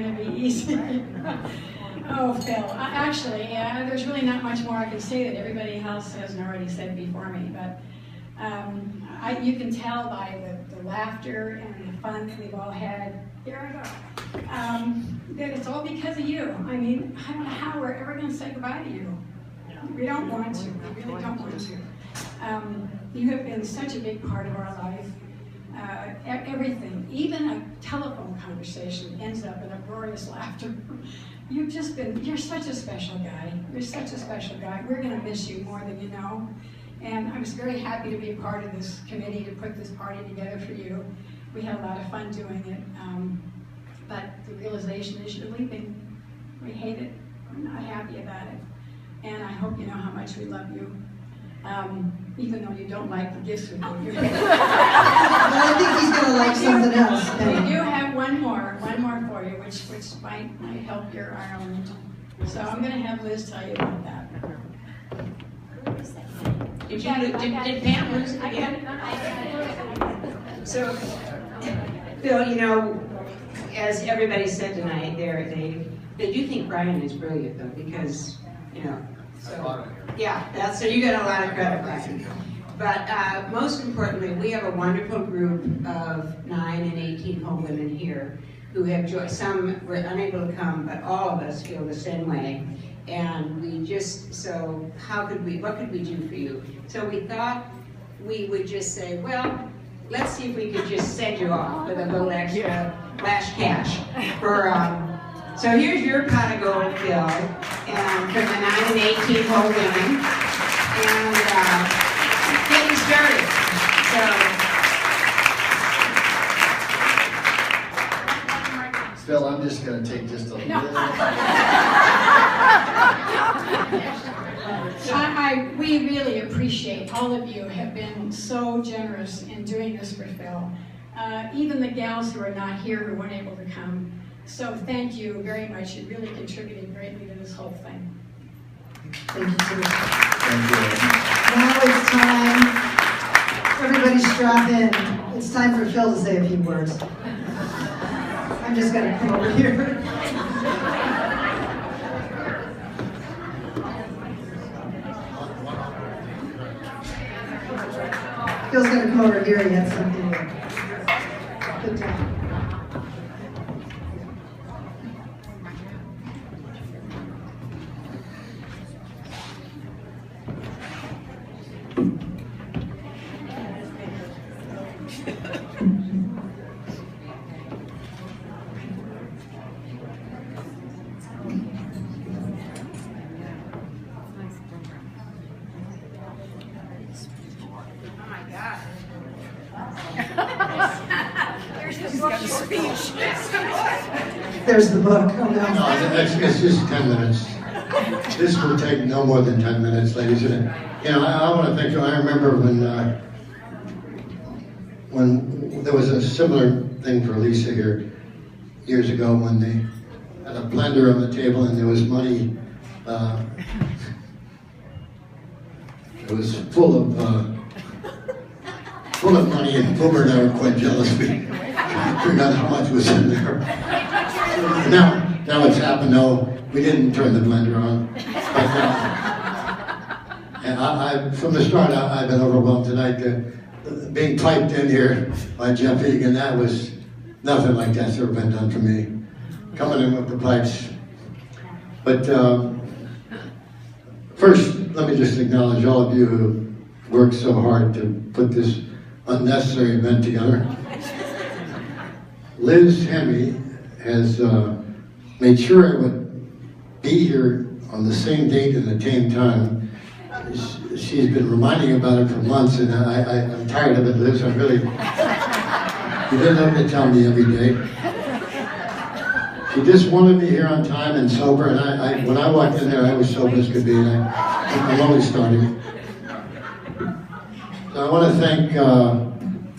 going to be easy. Oh, Phil, actually, there's really not much more I can say that everybody else hasn't already said before me, but you can tell by the laughter and the fun that we've all had, here I go, that it's all because of you. I mean, I don't know how we're ever going to say goodbye to you. We don't want to, we really don't want to. You have been such a big part of our life. Everything, even a telephone conversation ends up in uproarious laughter. You're such a special guy. You're such a special guy. We're going to miss you more than you know. And I was very happy to be a part of this committee to put this party together for you. We had a lot of fun doing it. But the realization is you're leaving. We hate it. We're not happy about it. And I hope you know how much we love you. Even though you don't like the gifts we give you. But I think he's going to like something else. We do have one more for you, which might help your Ireland. So I'm going to have Liz tell you about that. Did Pam lose it again? So, Bill, you know, as everybody said tonight, they do think Brian is brilliant, though, because, you know, so, yeah, so you get a lot of credit, Brian. But most importantly, we have a wonderful group of 9 and 18 home women here who have joined. Some were unable to come, but all of us feel the same way. And we just, so what could we do for you? So we thought we would just say, well, let's see if we could just send you off with a little extra flash cash for, so here's your pot of gold, Bill, and from the 9 and 18 whole women, and getting started. So, Phil, I'm just going to take just a little. We really appreciate all of you have been so generous in doing this for Phil. Even the gals who are not here who weren't able to come. So thank you very much. You really contributed greatly to this whole thing. Thank you, too. Thank you. Now it's time. Everybody strap in. It's time for Phil to say a few words. I'm just going to come over here. Phil's going to come over here and get something to good job. There's the book. Oh, no. No, it's just 10 minutes. This will take no more than 10 minutes, ladies. And you know, I want to thank you. I remember when there was a similar thing for Lisa here years ago when they had a blender on the table and there was money. It was full of money, and Boomer and I were quite jealous. We figured out how much was in there. Now it's happened. No, we didn't turn the blender on. But, and I from the start, I've been overwhelmed tonight. Being piped in here by Jeff Egan, that was nothing like that's ever been done for me. Coming in with the pipes. But first, let me just acknowledge all of you who worked so hard to put this unnecessary event together. Liz Hemme has made sure I would be here on the same date and the same time. She's been reminding about it for months, and I'm tired of it, Liz. I really, you didn't have to tell me every day. She just wanted me here on time and sober, and when I walked in there, I was sober as could be, and I'm only starting. So I want to thank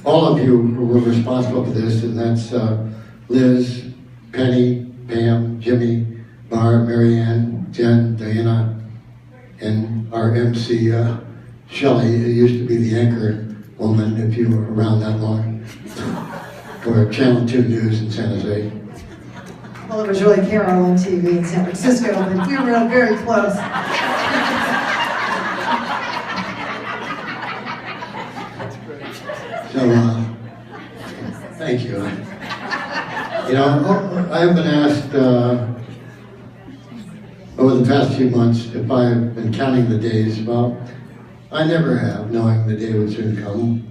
all of you who were responsible for this, and that's Liz, Penny, Pam, Jimmy, Barb, Marianne, Jen, Diana, and our MC, Shelley, who used to be the anchor woman, if you were around that long, for Channel 2 News in San Jose. Well, it was really Carol on TV in San Francisco, but we were very close. So, thank you. You know, I have been asked over the past few months if I've been counting the days. Well, I never have, knowing the day would soon come.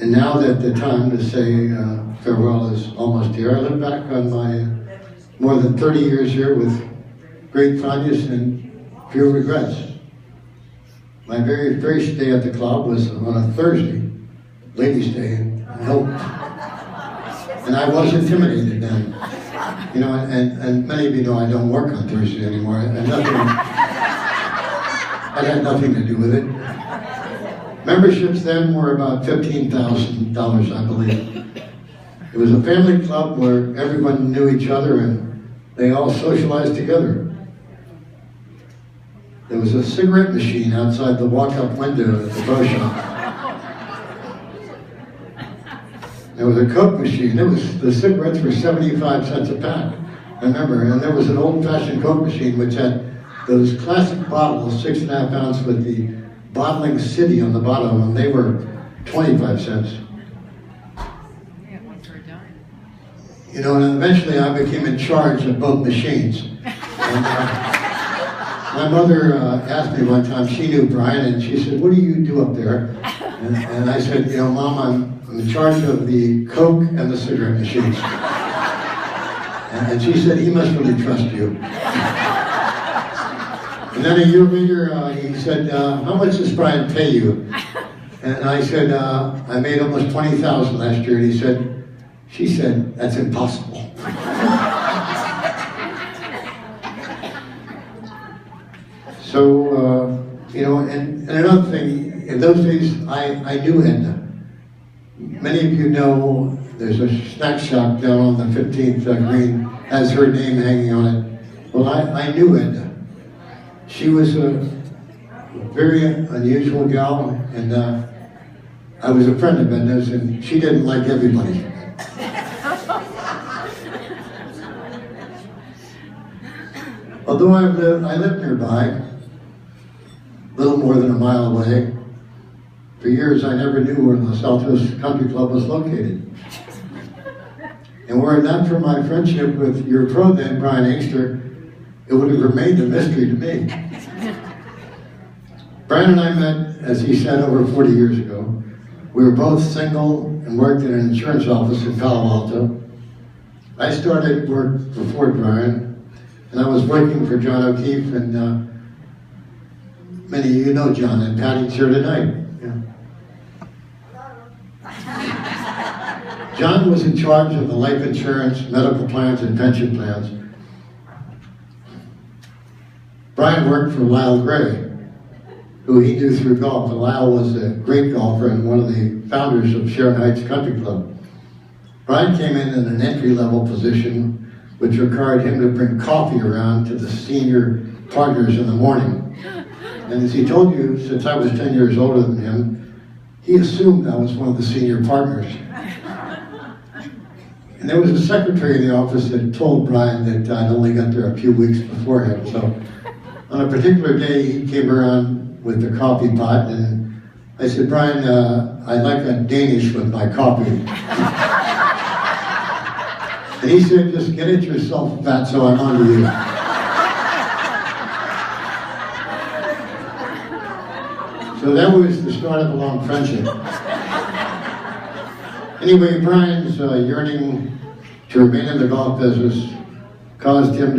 And now that the time to say farewell is almost here, I look back on my more than 30 years here with great fondness and few regrets. My very first day at the club was on a Thursday, Ladies' Day, I hope. And I was intimidated then. You know, and many of you know I don't work on Thursday anymore. I had nothing to do with it. Memberships then were about $15,000, I believe. It was a family club where everyone knew each other and they all socialized together. There was a cigarette machine outside the walk-up window at the bow shop. There was a Coke machine. The cigarettes were 75 cents a pack, I remember. And there was an old-fashioned Coke machine which had those classic bottles, 6.5 ounce with the bottling city on the bottom, and they were 25 cents. You know, and eventually I became in charge of both machines. And, my mother asked me one time, she knew Brian, and she said, "What do you do up there?" And I said, "You know, Mom, I'm in charge of the Coke and the cigarette machines." And she said, "He must really trust you." And then a year later, he said, "How much does Brian pay you?" And I said, "I made almost $20,000 last year." And she said, "That's impossible." So, you know, and another thing, in those days, I knew Edna. Many of you know there's a snack shop down on the 15th Green, has her name hanging on it. Well, I knew Edna. She was a very unusual gal, and I was a friend of Edna's, and she didn't like everybody. Although I lived nearby, a little more than a mile away, for years I never knew where Los Altos Country Club was located. And were it not for my friendship with your pro then, Brian Inkster, it would have remained a mystery to me. Brian and I met, as he said, over 40 years ago. We were both single and worked in an insurance office in Palo Alto. I started work before Brian, and I was working for John O'Keefe, and many of you know John, and Patty's here tonight. Yeah. John was in charge of the life insurance, medical plans, and pension plans. Brian worked for Lyle Gray, who he knew through golf. And Lyle was a great golfer and one of the founders of Sharon Heights Country Club. Brian came in an entry-level position, which required him to bring coffee around to the senior partners in the morning. And as he told you, since I was 10 years older than him, he assumed I was one of the senior partners. And there was a secretary in the office that told Brian that I'd only got there a few weeks before him. So on a particular day, he came around with the coffee pot, and I said, "Brian, I'd like a Danish with my coffee." And he said, "Just get it yourself, Fatso, I'm on to you." So that was the start of a long friendship. Anyway, Brian's yearning to remain in the golf business caused him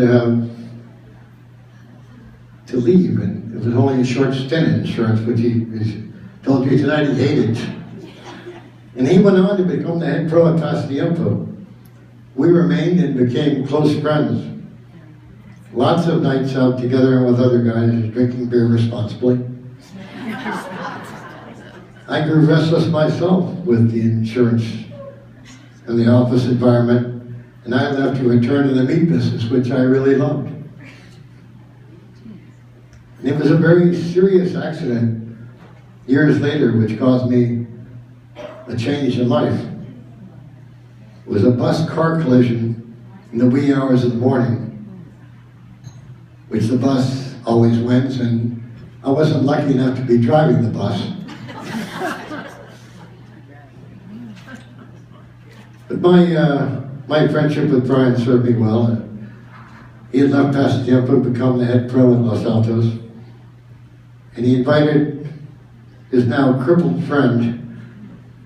to leave, and it was only a short stint in insurance, which he told you tonight he hated. And he went on to become the head pro at Pasatiempo. We remained and became close friends. Lots of nights out together with other guys, drinking beer responsibly. I grew restless myself with the insurance and the office environment, and I left to return to the meat business, which I really loved. And it was a very serious accident years later which caused me a change in life. was a bus-car collision in the wee hours of the morning, which the bus always wins, and I wasn't lucky enough to be driving the bus. But my friendship with Brian served me well. He had left Pasatiempo to become the head pro in Los Altos, and he invited his now crippled friend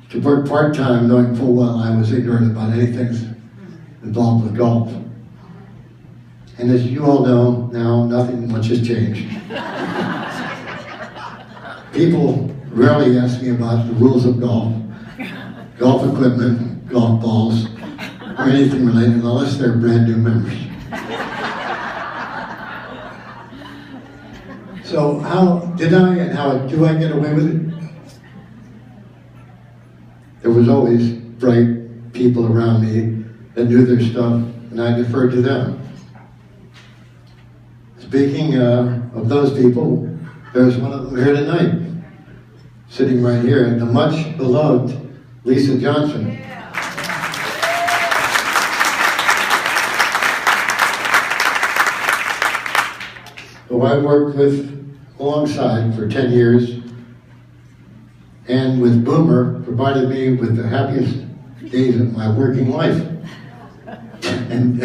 to work part-time, knowing full well I was ignorant about anything involved with golf. And as you all know, now nothing much has changed. People rarely ask me about the rules of golf, golf equipment, golf balls, or anything related, unless they're brand new members. So how did I and how do I get away with it? There was always bright people around me that knew their stuff, and I deferred to them. Speaking of those people, there's one of them here tonight, sitting right here, the much beloved Lisa Johnson. Who I worked with alongside for 10 years, and with Boomer provided me with the happiest days of my working life. And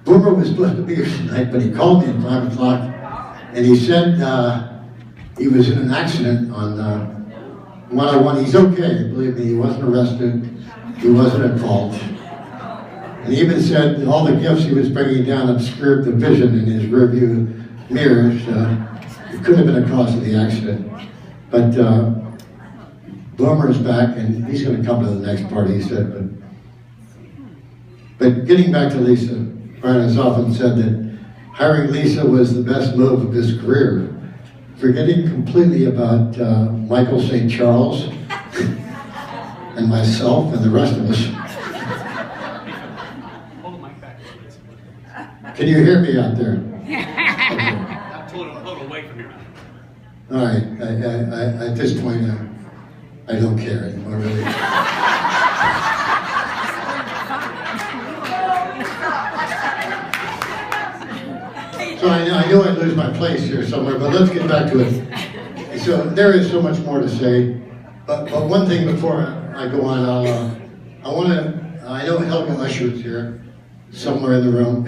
Boomer was supposed to be here tonight, but he called me at 5 o'clock, and he said he was in an accident on 101. He's okay, believe me, he wasn't arrested, he wasn't at fault. And he even said that all the gifts he was bringing down obscured the vision in his rearview mirrors. It could have been a cause of the accident. But Boomer is back, and he's going to come to the next party, he said. But getting back to Lisa, Brian has often said that hiring Lisa was the best move of his career, forgetting completely about Michael St. Charles and myself and the rest of us. Can you hear me out there? I'm total away from here. All right, at this point, I don't care anymore, really. So I know I'd lose my place here somewhere, but let's get back to it. So there is so much more to say, but one thing before I go on, I know Helga Usher is here, somewhere in the room.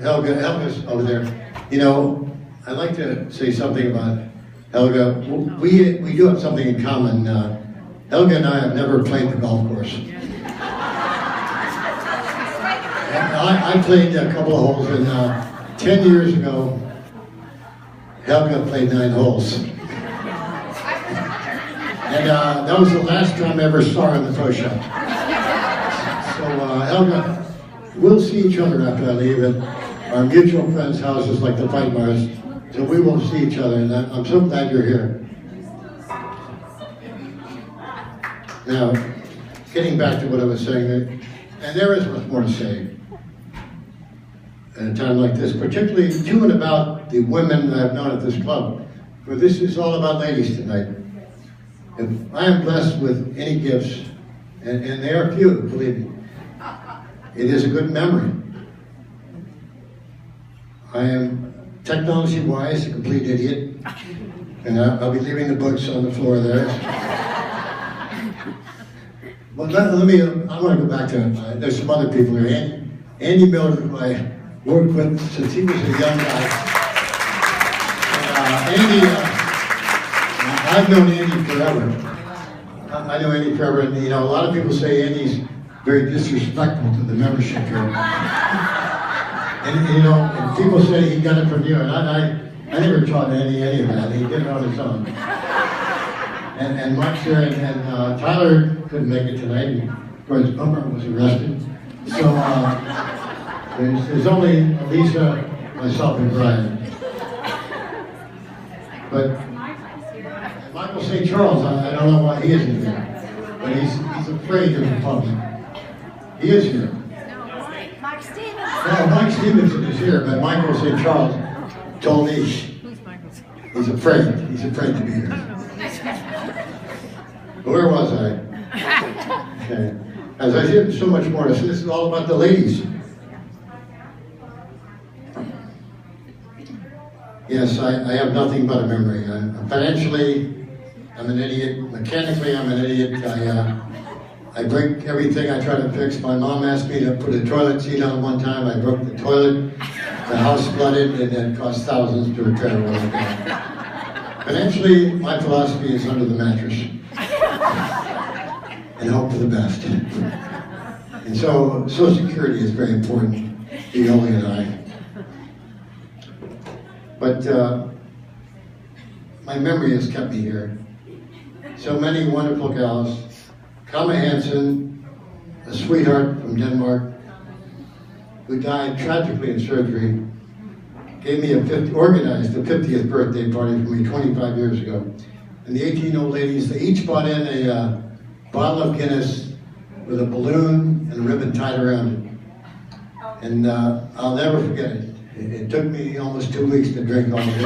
Helga's over there. You know, I'd like to say something about Helga. We do have something in common. Helga and I have never played the golf course. I played a couple of holes, and 10 years ago, Helga played 9 holes. And that was the last time I ever saw her in the pro shop. So Helga, we'll see each other after I leave at our mutual friends' houses like the Feitmars. So we will see each other, and I'm so glad you're here. Now, getting back to what I was saying, and there is much more to say at a time like this, particularly to and about the women I've known at this club, for this is all about ladies tonight. If I am blessed with any gifts, and they are few, believe me, it is a good memory. I am, technology-wise, a complete idiot, and I'll be leaving the books on the floor there. Well, let me, I want to go back to, there's some other people here. Andy Miller, who I worked with since he was a young guy. Andy, I've known Andy forever. I know Andy forever, and you know, a lot of people say Andy's very disrespectful to the membership here. And you know, and people say he got it from you, and I never taught Andy any of that. He did it on his own. And Mike's here, and Tyler couldn't make it tonight, and of course Bummer was arrested. So there's only Lisa, myself, and Brian. But Michael St. Charles, I don't know why he isn't here, but he's afraid of the public. He is here. Mike Stevenson. No, Mike Stevenson is here, but Michael St. Charles told me he's afraid. He's afraid to be here. Where was I? Okay. As I said, there's so much more. This is all about the ladies. Yes, I have nothing but a memory. Financially, I'm an idiot. Mechanically, I'm an idiot. I break everything I try to fix. My mom asked me to put a toilet seat on one time. I broke the toilet. The house flooded, and it cost thousands to repair it. Financially, my philosophy is under the mattress. And hope for the best. And so, Social Security is very important, Yoli and I. But my memory has kept me here. So many wonderful gals. Kama Hansen, a sweetheart from Denmark, who died tragically in surgery, gave me organized the 50th birthday party for me 25 years ago. And the 18 old ladies, they each bought in a bottle of Guinness with a balloon and a ribbon tied around it. And I'll never forget it. It took me almost 2 weeks to drink all of it.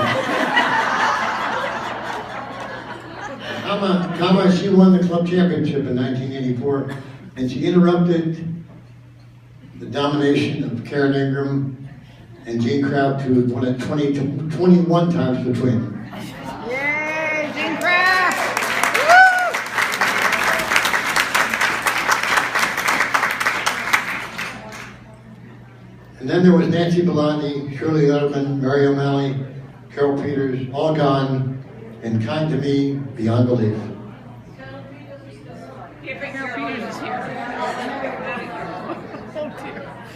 Kama, she won the club championship in 1984, and she interrupted the domination of Karen Ingram and Gene Kraft, who had won it 21 times between them. Yay, Gene Kraft! And then there was Nancy Bellotti, Shirley Letterman, Mary O'Malley, Carol Peters, all gone, and kind to me beyond belief. Carol Peters is here.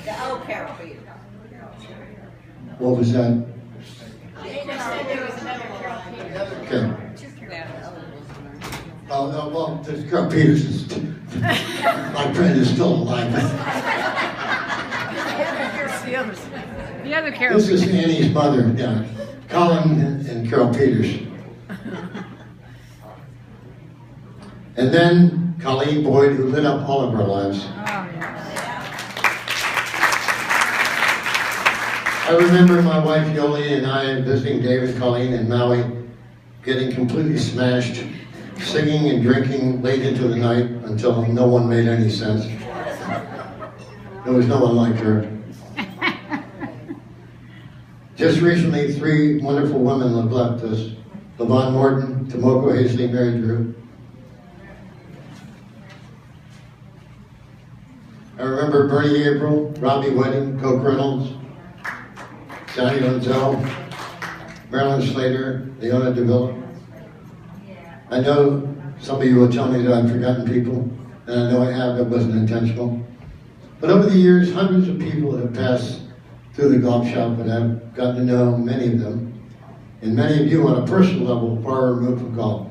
The old Carol Peters. What was that? Okay. Well, this Carol Peters is, my friend is still alive. The other Carol This is Annie's mother, yeah. Colin and Carol Peters. And then Colleen Boyd, who lit up all of our lives. I remember my wife Yoli and I visiting David, Colleen, and Maui, getting completely smashed, singing and drinking late into the night until no one made any sense. There was no one like her. Just recently, 3 wonderful women have left us. Levon Morton, Tomoko Hazley, Mary Drew. I remember Bernie April, Robbie Wedding, Coke Reynolds, Johnny Lonzel, Marilyn Slater, Leona DeVille. I know some of you will tell me that I've forgotten people, and I know I have, it wasn't intentional. But over the years, hundreds of people have passed through the golf shop, and I've gotten to know many of them, and many of you on a personal level far removed from golf,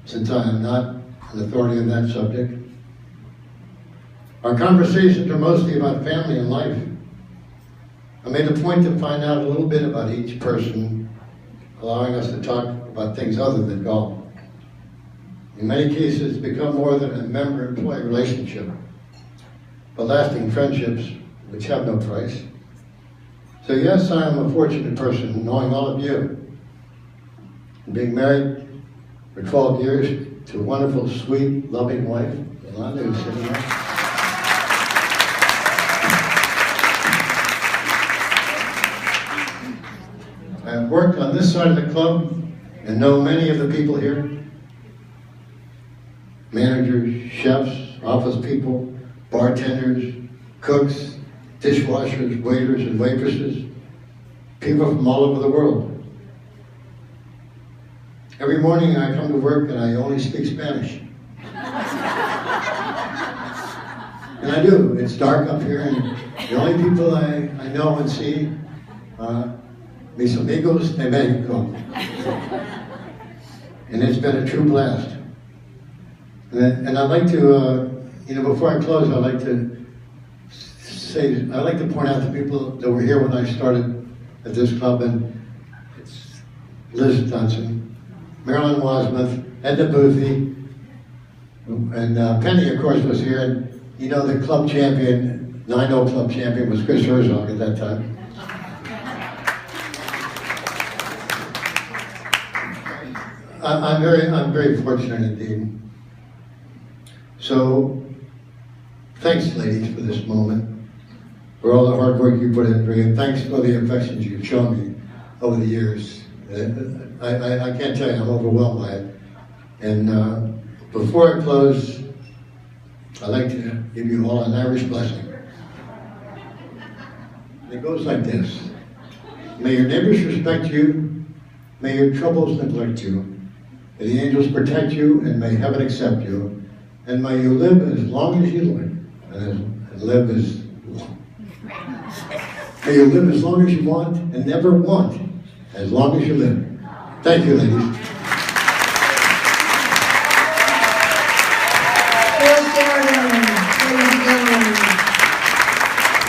since I am not an authority on that subject. Our conversations are mostly about family and life. I made a point to find out a little bit about each person, allowing us to talk about things other than golf. In many cases, it's become more than a member-employee relationship, but lasting friendships which have no price. So yes, I am a fortunate person, knowing all of you, and being married for 12 years to a wonderful, sweet, loving wife, Yolanda, who's sitting there. I've worked on this side of the club and know many of the people here. Managers, chefs, office people, bartenders, cooks, dishwashers, waiters and waitresses, people from all over the world. Every morning I come to work and I only speak Spanish. And I do. It's dark up here and the only people I know and see mis amigos de Mexico. And it's been a true blast. And I'd like to, before I close, I'd like to point out the people that were here when I started at this club, and it's Liz Johnson, Marilyn Wasmuth, Edna Boothie, and Penny, of course, was here, and the club champion, 9-0 club champion was Chris Herzog at that time. I'm very fortunate indeed. So, Thanks, ladies, for this moment, for all the hard work you put in, and thanks for the affections you've shown me over the years. I can't tell you, I'm overwhelmed by it. And before I close, I'd like to give you all an Irish blessing. It goes like this. May your neighbors respect you, may your troubles neglect you, may the angels protect you, and may heaven accept you, and may you live as long as you live, and live as may you live as long as you want, and never want as long as you live. Thank you, ladies.